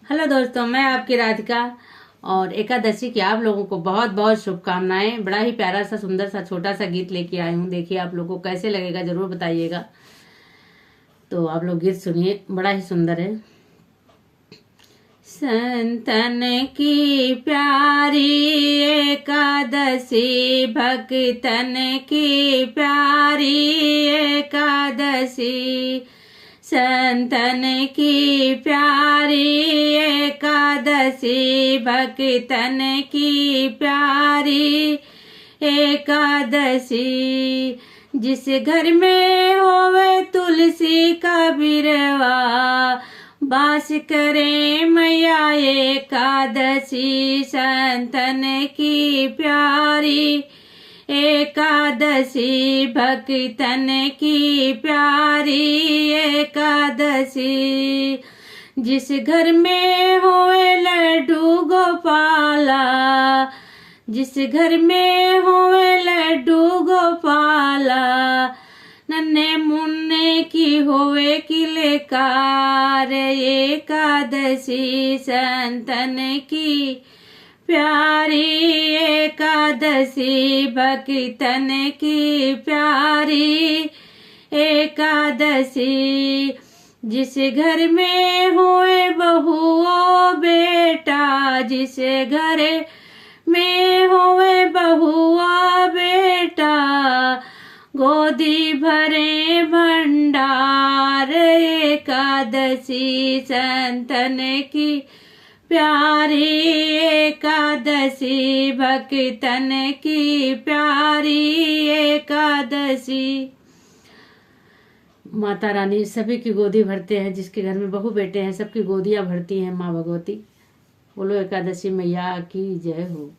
Hello दोस्तों, मैं आपकी राधिका और एकादशी की आप लोगों को बहुत बहुत शुभकामनाएं। बड़ा ही प्यारा सा सुंदर सा छोटा सा गीत लेके आई हूँ। देखिए आप लोगों को कैसे लगेगा जरूर बताइएगा। तो आप लोग गीत सुनिए, बड़ा ही सुंदर है। संतन की प्यारी एकादशी, भक्तन की प्यारी एकादशी, संतन की प्यारी एकादशी, भक्तन की प्यारी एकादशी। जिस घर में होवे तुलसी का बिरवा, बास करे मैया एकादशी, संतन की प्यारी एकादशी, भक्तन की प्यारी एकादशी। जिस घर में होए लड्डू गोपाला, जिस घर में होए लड्डू गोपाला, नन्हे मुन्ने की होवे किलकार एकादशी, संतन की प्यारी एकादशी, भक्तन की प्यारी एकादशी। जिस घर में होए बहुओ बेटा, जिस घर में होए बहुआ बेटा, गोदी भरे भंडार एकादशी, संतन की प्यारी एकादशी, भक्तन की प्यारी एकादशी। माता रानी सभी की गोदी भरते हैं। जिसके घर में बहू बेटे हैं सबकी गोदियां भरती हैं माँ भगवती। बोलो एकादशी मैया की जय हो।